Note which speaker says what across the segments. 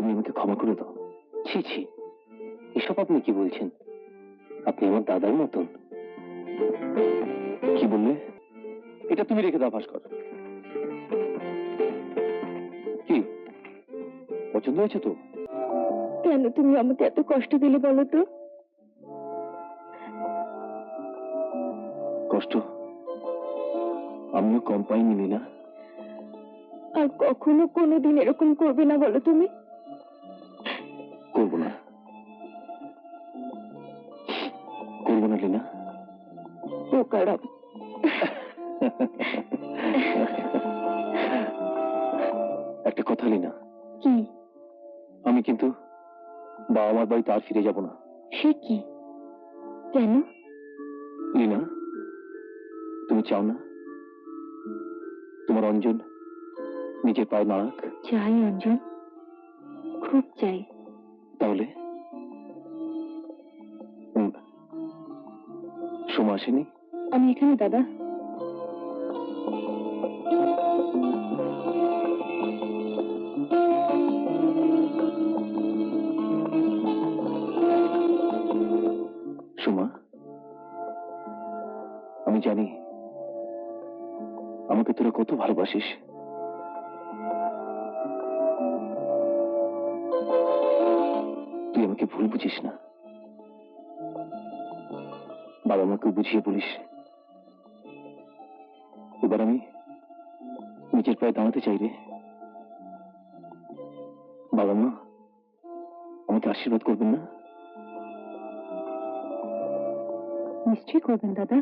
Speaker 1: তুমি আমাকে ক্ষমা করে দাও। ছি ছি, এসব আপনি কি বলছেন? আপনি আমার দাদার মতন। কি বললে? এটা তুমি রেখে দাও ভাস্কর। কি পছন্দ হয়েছে তো?
Speaker 2: কেন তুমি আমাকে এত কষ্ট দিলে বলো তো?
Speaker 1: কষ্ট আমিও কম পাইনি লীনা।
Speaker 2: আর কখনো কোনোদিন এরকম করবে না বলো তুমি?
Speaker 1: করবো না, করবো না লীনা।
Speaker 2: বোকারাম।
Speaker 1: একটা কথা লীনা,
Speaker 2: কি?
Speaker 1: আমি কিন্তু বাবা মার বাড়িতে আর ফিরে যাব না।
Speaker 2: সে কি? কেন?
Speaker 1: লীনা, তুমি চাও না তোমার অঞ্জন নিজের পায়ে দাঁড়াক?
Speaker 2: চাই অঞ্জন, খুব চাই।
Speaker 1: তাহলে সোমা আসেনি?
Speaker 2: আমি এখানে দাদা।
Speaker 1: সোমা, আমি জানি আমাকে তোরা কত ভালোবাসিস। তুই আমাকে ভুল বুঝিস না। বাবা মাকে বুঝিয়ে বলিস এবার আমি নিজের পায়ে দাঁড়াতে চাই রে। বাবা মা আমাকে আশীর্বাদ করবেন না?
Speaker 2: নিশ্চয়ই করবেন দাদা।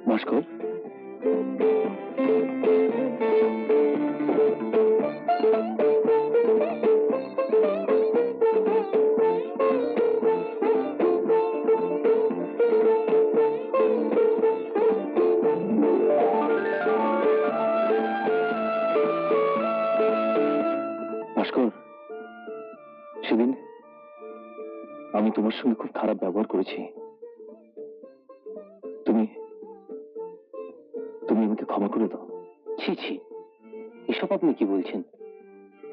Speaker 1: ভাস্কর, ভাস্কর, সেদিন আমি তোমার সঙ্গে খুব খারাপ ব্যবহার করেছি। তুমি তুমি আমাকে ক্ষমা করে দাও। ছি ছি, এসব আপনি কি বলছেন?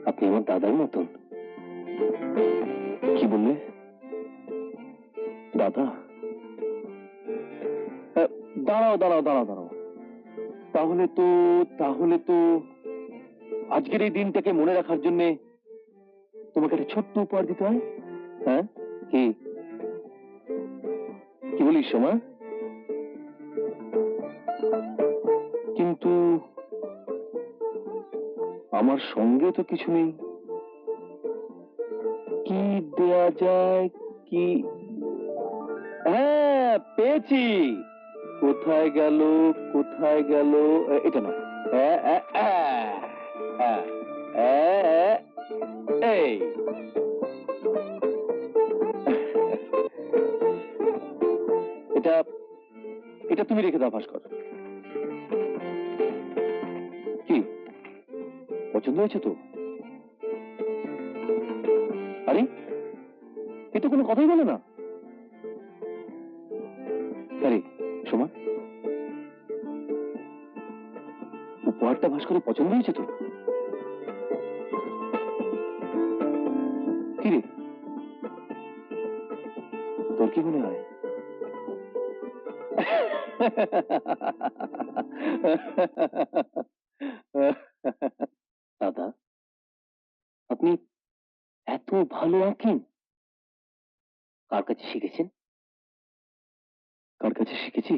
Speaker 1: আপনি আমার দাদার মতন। কি বললে? দাদা? দাঁড়াও দাঁড়াও দাঁড়াও দাঁড়াও। তাহলে তো আজকের এই দিনটাকে মনে রাখার জন্য তোমাকে একটা ছোট্ট উপহার দিতে হয়। হ্যাঁ, কি কি বলিস সোমা? কিন্তু আমার সঙ্গে তো কিছু নেই। কি দেয়া যায়? কি? হ্যাঁ, পেয়েছি। কোথায় গেল? কোথায় গেল? এটা নয়। এই এটা এটা তুমি রেখে দাও ভাস্কর। কি পছন্দ হয়েছে তো? আরে এ তো কোনো কথাই বলে না। আরে সোমা, উপহারটা ভাস্করের পছন্দ হয়েছে তো? কি রে, তোর কি মনে হয়? দাদা, আপনি এত ভালো আঁকেন? কার কাছে শিখেছেন? কার কাছে শিখেছি?